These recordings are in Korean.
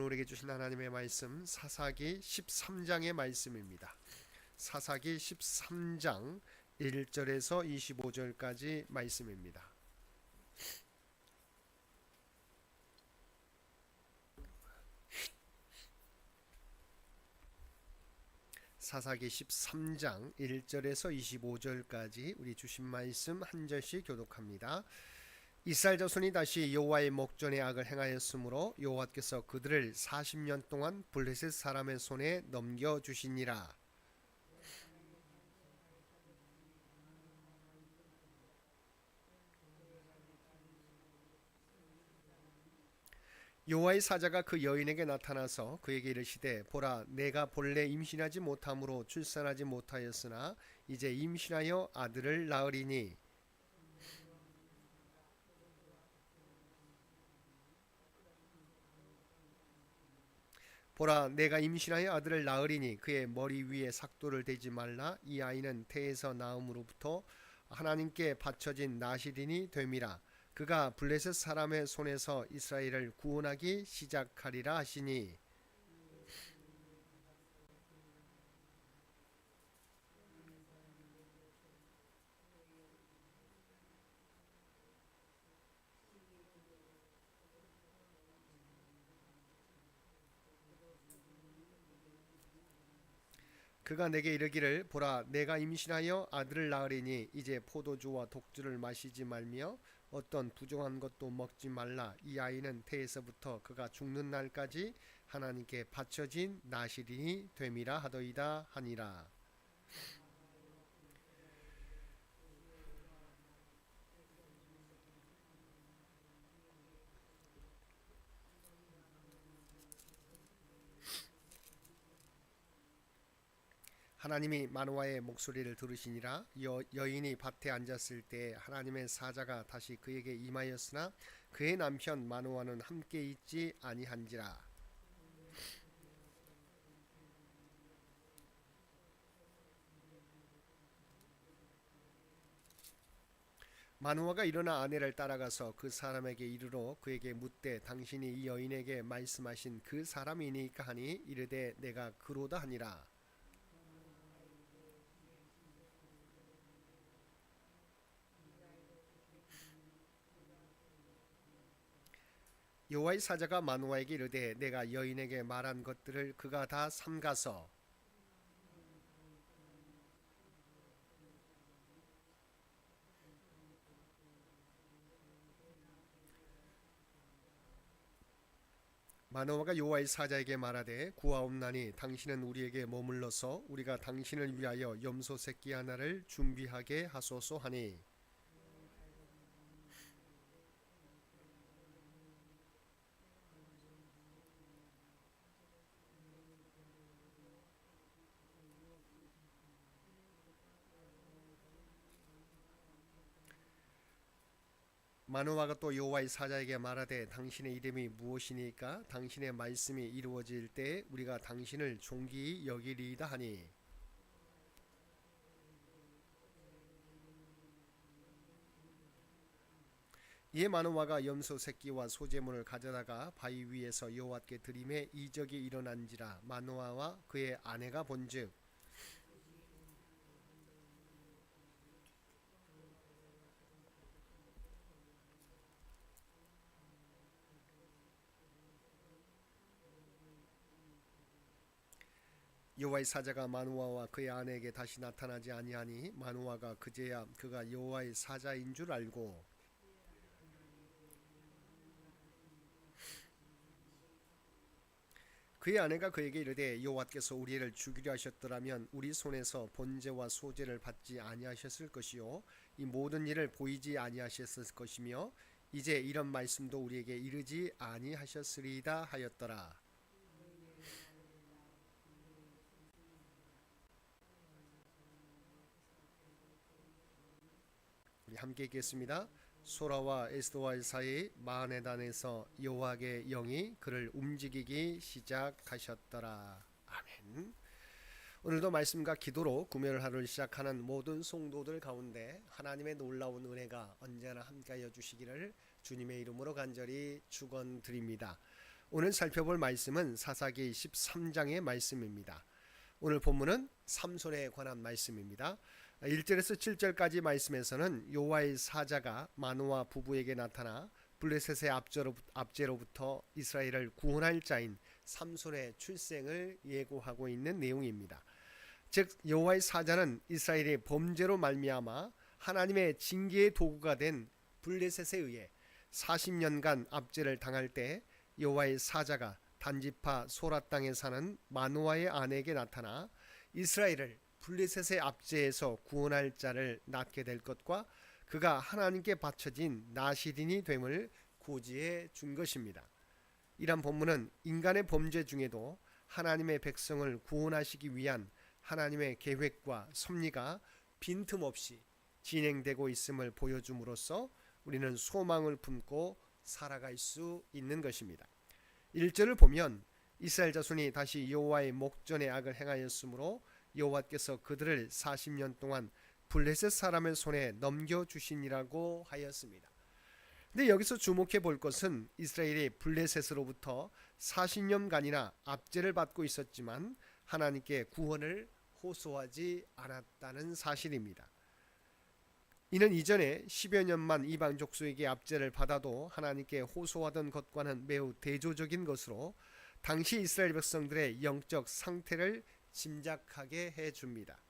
우리에게 주신 하나님의 말씀 사사기 13장의 말씀입니다. 사사기 13장 1절에서 25절까지 말씀입니다. 사사기 13장 1절에서 25절까지 우리 주신 말씀 한 절씩 교독합니다. 이스라엘 자손이 다시 여호와의 목전에 악을 행하였으므로 여호와께서 그들을 40년 동안 블레셋 사람의 손에 넘겨주시니라. 여호와의 사자가 그 여인에게 나타나서 그에게 이르시되 보라 내가 본래 임신하지 못함으로 출산하지 못하였으나 이제 임신하여 아들을 낳으리니 보라 내가 임신하여 아들을 낳으리니 그의 머리 위에 삭도를 대지 말라. 이 아이는 태에서 나음으로부터 하나님께 바쳐진 나시린이 됨이라. 그가 블레셋 사람의 손에서 이스라엘을 구원하기 시작하리라 하시니 그가 내게 이르기를 보라 내가 임신하여 아들을 낳으리니 이제 포도주와 독주를 마시지 말며 어떤 부정한 것도 먹지 말라. 이 아이는 태에서부터 그가 죽는 날까지 하나님께 바쳐진 나시린이 됨이라 하더이다 하니라. 하나님이 마노아의 목소리를 들으시니라. 여인이 밭에 앉았을 때 하나님의 사자가 다시 그에게 임하였으나 그의 남편 마노아는 함께 있지 아니한지라. 마노아가 일어나 아내를 따라가서 그 사람에게 이르러 그에게 묻되 당신이 이 여인에게 말씀하신 그 사람이니까 하니 이르되 내가 그로다 하니라. 여호와의 사자가 마노아에게 이르되 내가 여인에게 말한 것들을 그가 다 삼가서 마노아가 여호와의 사자에게 말하되 구하옵나니 당신은 우리에게 머물러서 우리가 당신을 위하여 염소 새끼 하나를 준비하게 하소서 하니 마노아가 또 여호와의 사자에게 말하되 당신의 이름이 무엇이니까 당신의 말씀이 이루어질 때 우리가 당신을 존귀히 여기리이다 하니 이에 마노아가 염소 새끼와 소제물을 가져다가 바위 위에서 여호와께 드림에 이적이 일어난지라. 마노아와 그의 아내가 본즉 여호와의 사자가 마노아와 그의 아내에게 다시 나타나지 아니하니 마노아가 그제야 그가 여호와의 사자인 줄 알고 그의 아내가 그에게 이르되 여호와께서 우리를 죽이려 하셨더라면 우리 손에서 번제와 소제를 받지 아니하셨을 것이요 이 모든 일을 보이지 아니하셨을 것이며 이제 이런 말씀도 우리에게 이르지 아니하셨으리이다 하였더라. 우리 함께 읽겠습니다. 소라와 에스더와 사이 마하네단에서 여호와의 영이 그를 움직이기 시작하셨더라. 아멘. 오늘도 말씀과 기도로 구별 하루를 시작하는 모든 성도들 가운데 하나님의 놀라운 은혜가 언제나 함께하여 주시기를 주님의 이름으로 간절히 축원드립니다. 오늘 살펴볼 말씀은 사사기 13장의 말씀입니다. 오늘 본문은 삼손에 관한 말씀입니다. 1절에서 7절까지 말씀에서는 여호와의 사자가 마노아 부부에게 나타나 블레셋의 압제로부터 이스라엘을 구원할 자인 삼손의 출생을 예고하고 있는 내용입니다. 즉 여호와의 사자는 이스라엘의 범죄로 말미암아 하나님의 징계의 도구가 된 블레셋에 의해 40년간 압제를 당할 때 여호와의 사자가 단지파 소라 땅에 사는 마노아의 아내에게 나타나 이스라엘을 블레셋의 압제에서 구원할 자를 낳게 될 것과 그가 하나님께 바쳐진 나시린이 됨을 고지해 준 것입니다. 이란 본문은 인간의 범죄 중에도 하나님의 백성을 구원하시기 위한 하나님의 계획과 섭리가 빈틈없이 진행되고 있음을 보여줌으로써 우리는 소망을 품고 살아갈 수 있는 것입니다. 1절을 보면 이스라엘 자손이 다시 여호와의 목전에 악을 행하였으므로 여호와께서 그들을 40년 동안 블레셋 사람의 손에 넘겨주시니라고 하였습니다. 근데 여기서 주목해 볼 것은 이스라엘이 블레셋으로부터 40년간이나 압제를 받고 있었지만 하나님께 구원을 호소하지 않았다는 사실입니다. 이는 이전에 10여 년만 이방 족속에게 압제를 받아도 하나님께 호소하던 것과는 매우 대조적인 것으로 당시 이스라엘 백성들의 영적 상태를 짐작하게 해줍니다.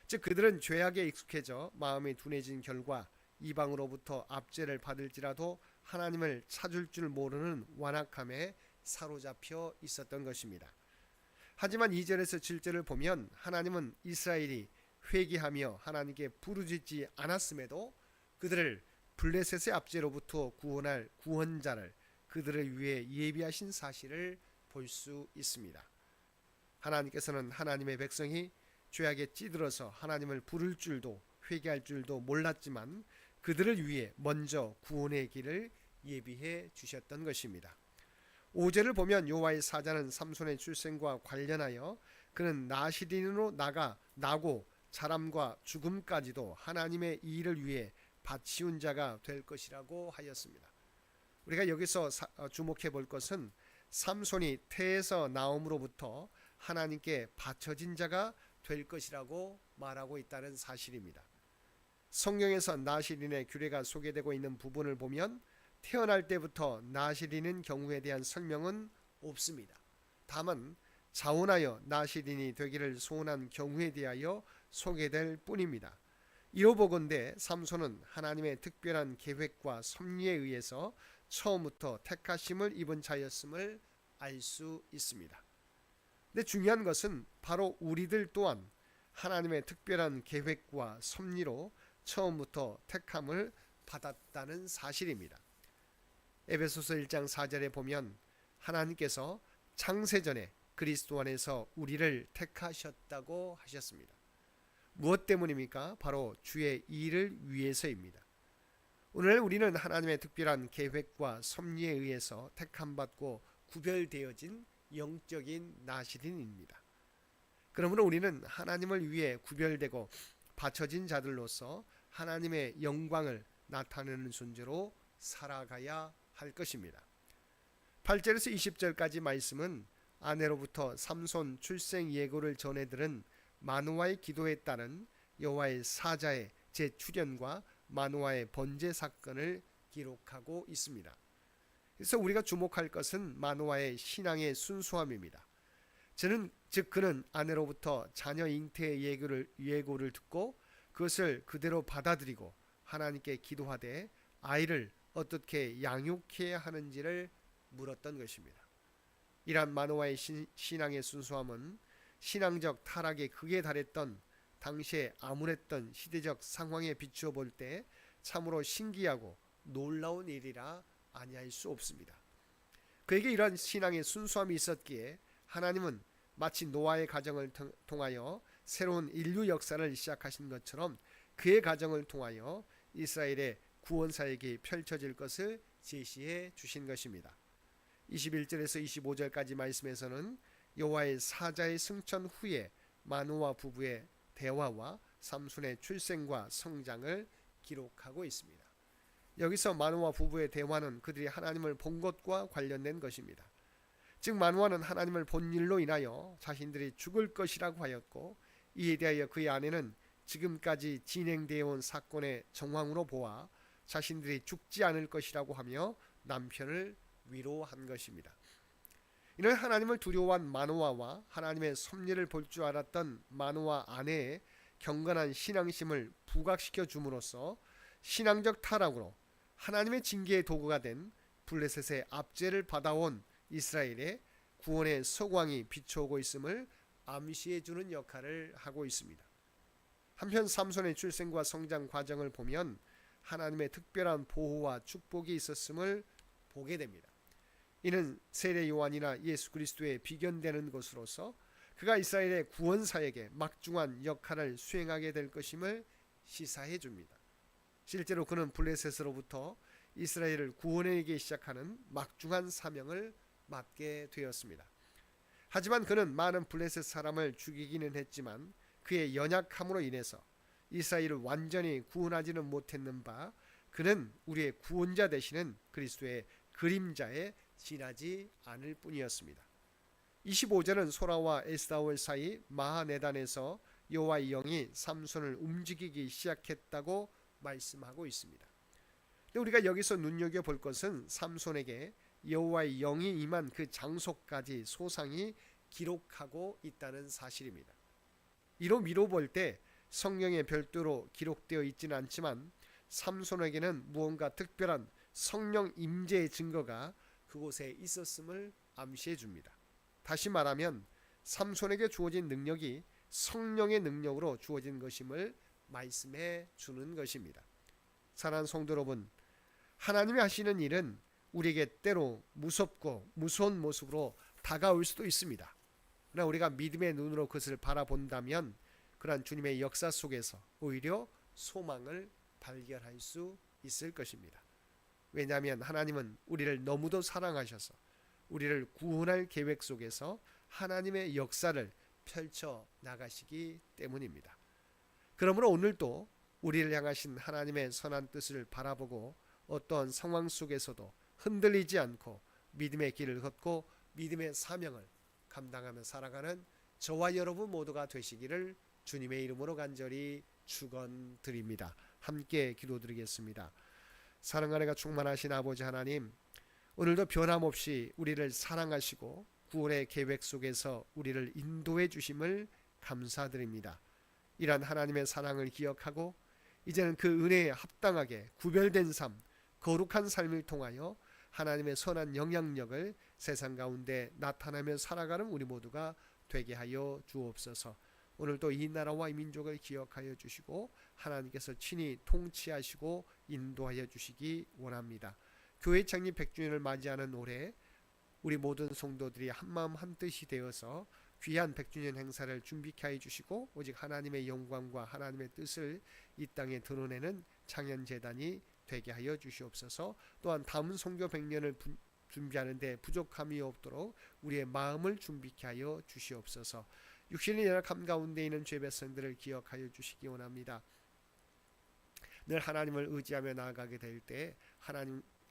즉 그들은 죄악에 익숙해져 마음이 둔해진 결과 이방으로부터 압제를 받을지라도 하나님을 찾을 줄 모르는 완악함에 사로잡혀 있었던 것입니다. 하지만 2절에서 7절을 보면 하나님은 이스라엘이 회개하며 하나님께 부르짖지 않았음에도 그들을 블레셋의 압제로부터 구원할 구원자를 그들을 위해 예비하신 사실을 볼 수 있습니다. 하나님께서는 하나님의 백성이 죄악에 찌들어서 하나님을 부를 줄도 회개할 줄도 몰랐지만 그들을 위해 먼저 구원의 길을 예비해 주셨던 것입니다. 5절을 보면 여호와의 사자는 삼손의 출생과 관련하여 그는 나시린으로 나고 자람과 죽음까지도 하나님의 일을 위해 바치운 자가 될 것이라고 하였습니다. 우리가 여기서 주목해 볼 것은 삼손이 태에서 나옴으로부터 하나님께 바쳐진 자가 될 것이라고 말하고 있다는 사실입니다. 성경에서 나시린의 규례가 소개되고 있는 부분을 보면 태어날 때부터 나시린인 경우에 대한 설명은 없습니다. 다만 자원하여 나시린이 되기를 소원한 경우에 대하여 소개될 뿐입니다. 이로보건대 삼손은 하나님의 특별한 계획과 섭리에 의해서 처음부터 택하심을 입은 자였음을 알 수 있습니다. 근데 중요한 것은 바로 우리들 또한 하나님의 특별한 계획과 섭리로 처음부터 택함을 받았다는 사실입니다. 에베소서 1장 4절에 보면 하나님께서 창세전에 그리스도 안에서 우리를 택하셨다고 하셨습니다. 무엇 때문입니까? 바로 주의 일을 위해서입니다. 오늘 우리는 하나님의 특별한 계획과 섭리에 의해서 택함받고 구별되어진 영적인 나시린입니다. 그러므로 우리는 하나님을 위해 구별되고 바쳐진 자들로서 하나님의 영광을 나타내는 존재로 살아가야 할 것입니다. 8절에서 20절까지 말씀은 아내로부터 삼손 출생 예고를 전해들은 마노아의 기도에 따른 여호와의 사자의 재출현과 마노아의 번제 사건을 기록하고 있습니다. 그래서 우리가 주목할 것은 마노아의 신앙의 순수함입니다. 즉 그는 아내로부터 자녀 잉태의 예고를 듣고 그것을 그대로 받아들이고 하나님께 기도하되 아이를 어떻게 양육해야 하는지를 물었던 것입니다. 이러한 마노아의 신앙의 순수함은 신앙적 타락의 극에 달했던 당시에 암울했던 시대적 상황에 비추어 볼 때 참으로 신기하고 놀라운 일이라 아니할 수 없습니다. 그에게 이러한 신앙의 순수함이 있었기에 하나님은 마치 노아의 가정을 통하여 새로운 인류 역사를 시작하신 것처럼 그의 가정을 통하여 이스라엘의 구원 사역이 펼쳐질 것을 제시해 주신 것입니다. 21절에서 25절까지 말씀에서는 여호와의 사자의 승천 후에 마노아 부부의 대화와 삼손의 출생과 성장을 기록하고 있습니다. 여기서 마노아 부부의 대화는 그들이 하나님을 본 것과 관련된 것입니다. 즉 마노아는 하나님을 본 일로 인하여 자신들이 죽을 것이라고 하였고, 이에 대하여 그의 아내는 지금까지 진행되어 온 사건의 정황으로 보아 자신들이 죽지 않을 것이라고 하며 남편을 위로한 것입니다. 이는 하나님을 두려워한 마노아와 하나님의 섭리를 볼 줄 알았던 마노아 아내의 경건한 신앙심을 부각시켜 줌으로써 신앙적 타락으로 하나님의 징계의 도구가 된 블레셋의 압제를 받아온 이스라엘의 구원의 서광이 비춰오고 있음을 암시해 주는 역할을 하고 있습니다. 한편 삼손의 출생과 성장 과정을 보면 하나님의 특별한 보호와 축복이 있었음을 보게 됩니다. 이는 세례 요한이나 예수 그리스도에 비견되는 것으로서 그가 이스라엘의 구원 사역에 막중한 역할을 수행하게 될 것임을 시사해 줍니다. 실제로 그는 블레셋으로부터 이스라엘을 구원하기 시작하는 막중한 사명을 맡게 되었습니다. 하지만 그는 많은 블레셋 사람을 죽이기는 했지만 그의 연약함으로 인해서 이스라엘을 완전히 구원하지는 못했는 바, 그는 우리의 구원자 되시는 그리스도의 그림자에 지나지 않을 뿐이었습니다. 25절은 소라와 에스다올 사이 마하네단에서 여호와의 영이 삼손을 움직이기 시작했다고 말씀하고 있습니다. 근데 우리가 여기서 눈여겨볼 것은 삼손에게 여호와의 영이 임한 그 장소까지 소상히 기록하고 있다는 사실입니다. 이로 미뤄볼 때 성경에 별도로 기록되어 있지는 않지만 삼손에게는 무언가 특별한 성령 임재의 증거가 그곳에 있었음을 암시해 줍니다. 다시 말하면 삼손에게 주어진 능력이 성령의 능력으로 주어진 것임을 말씀해 주는 것입니다. 사랑하는 성도 여러분, 하나님이 하시는 일은 우리에게 때로 무섭고 무서운 모습으로 다가올 수도 있습니다. 그러나 우리가 믿음의 눈으로 그것을 바라본다면 그러한 주님의 역사 속에서 오히려 소망을 발견할 수 있을 것입니다. 왜냐하면 하나님은 우리를 너무도 사랑하셔서 우리를 구원할 계획 속에서 하나님의 역사를 펼쳐 나가시기 때문입니다. 그러므로 오늘도 우리를 향하신 하나님의 선한 뜻을 바라보고 어떠한 상황 속에서도 흔들리지 않고 믿음의 길을 걷고 믿음의 사명을 감당하며 살아가는 저와 여러분 모두가 되시기를 주님의 이름으로 간절히 축원드립니다. 함께 기도드리겠습니다. 사랑 안에가 충만하신 아버지 하나님, 오늘도 변함없이 우리를 사랑하시고 구원의 계획 속에서 우리를 인도해 주심을 감사드립니다. 이러한 하나님의 사랑을 기억하고 이제는 그 은혜에 합당하게 구별된 삶, 거룩한 삶을 통하여 하나님의 선한 영향력을 세상 가운데 나타나며 살아가는 우리 모두가 되게 하여 주옵소서. 오늘도 이 나라와 이 민족을 기억하여 주시고 하나님께서 친히 통치하시고 인도하여 주시기 원합니다. 교회 창립 100주년을 맞이하는 올해 우리 모든 성도들이 한마음 한뜻이 되어서 귀한 100주년 행사를 준비케 하여 주시고 오직 하나님의 영광과 하나님의 뜻을 이 땅에 드러내는 창현재단이 되게 하여 주시옵소서. 또한 다음 선교 100년을 준비하는데 부족함이 없도록 우리의 마음을 준비케 하여 주시옵소서. 육신의 연약함 가운데 있는 죄 백성들을 기억하여 주시기 원합니다. 늘 하나님을 의지하며 나아가게 될 때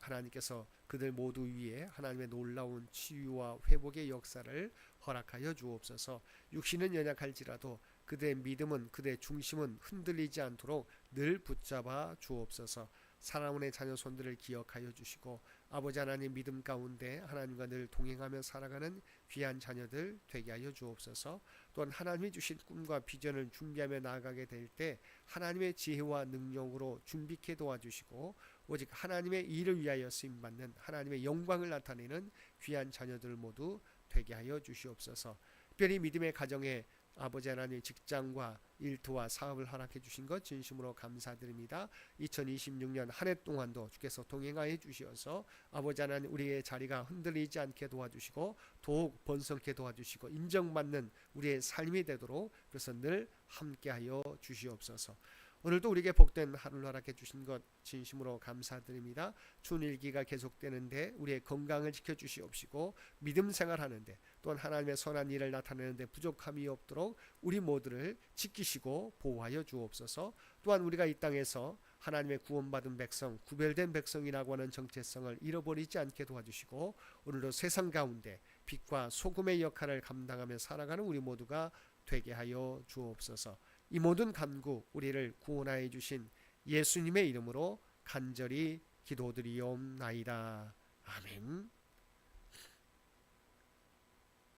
하나님께서 그들 모두 위에 하나님의 놀라운 치유와 회복의 역사를 허락하여 주옵소서. 육신은 연약할지라도 그들의 믿음은, 그들의 중심은 흔들리지 않도록 늘 붙잡아 주옵소서. 사랑하는 자녀 손들을 기억하여 주시고 아버지 하나님 믿음 가운데 하나님과 늘 동행하며 살아가는 귀한 자녀들 되게 하여 주옵소서. 또한 하나님이 주신 꿈과 비전을 준비하며 나아가게 될 때 하나님의 지혜와 능력으로 준비케 도와주시고 오직 하나님의 일을 위하여 쓰임받는 하나님의 영광을 나타내는 귀한 자녀들 모두 되게 하여 주시옵소서. 특별히 믿음의 가정에 아버지 하나님 직장과 일터와 사업을 허락해 주신 것 진심으로 감사드립니다. 2026년 한 해 동안도 주께서 동행하여 주시어서 아버지 하나님 우리의 자리가 흔들리지 않게 도와주시고 더욱 번성케 도와주시고 인정받는 우리의 삶이 되도록 그래서 늘 함께하여 주시옵소서. 오늘도 우리에게 복된 하루를 허락해 주신 것 진심으로 감사드립니다. 추운 일기가 계속되는데 우리의 건강을 지켜주시옵시고 믿음 생활하는데 또한 하나님의 선한 일을 나타내는데 부족함이 없도록 우리 모두를 지키시고 보호하여 주옵소서. 또한 우리가 이 땅에서 하나님의 구원받은 백성, 구별된 백성이라고 하는 정체성을 잃어버리지 않게 도와주시고 오늘도 세상 가운데 빛과 소금의 역할을 감당하며 살아가는 우리 모두가 되게 하여 주옵소서. 이 모든 간구 우리를 구원하여 주신 예수님의 이름으로 간절히 기도드리옵나이다. 아멘.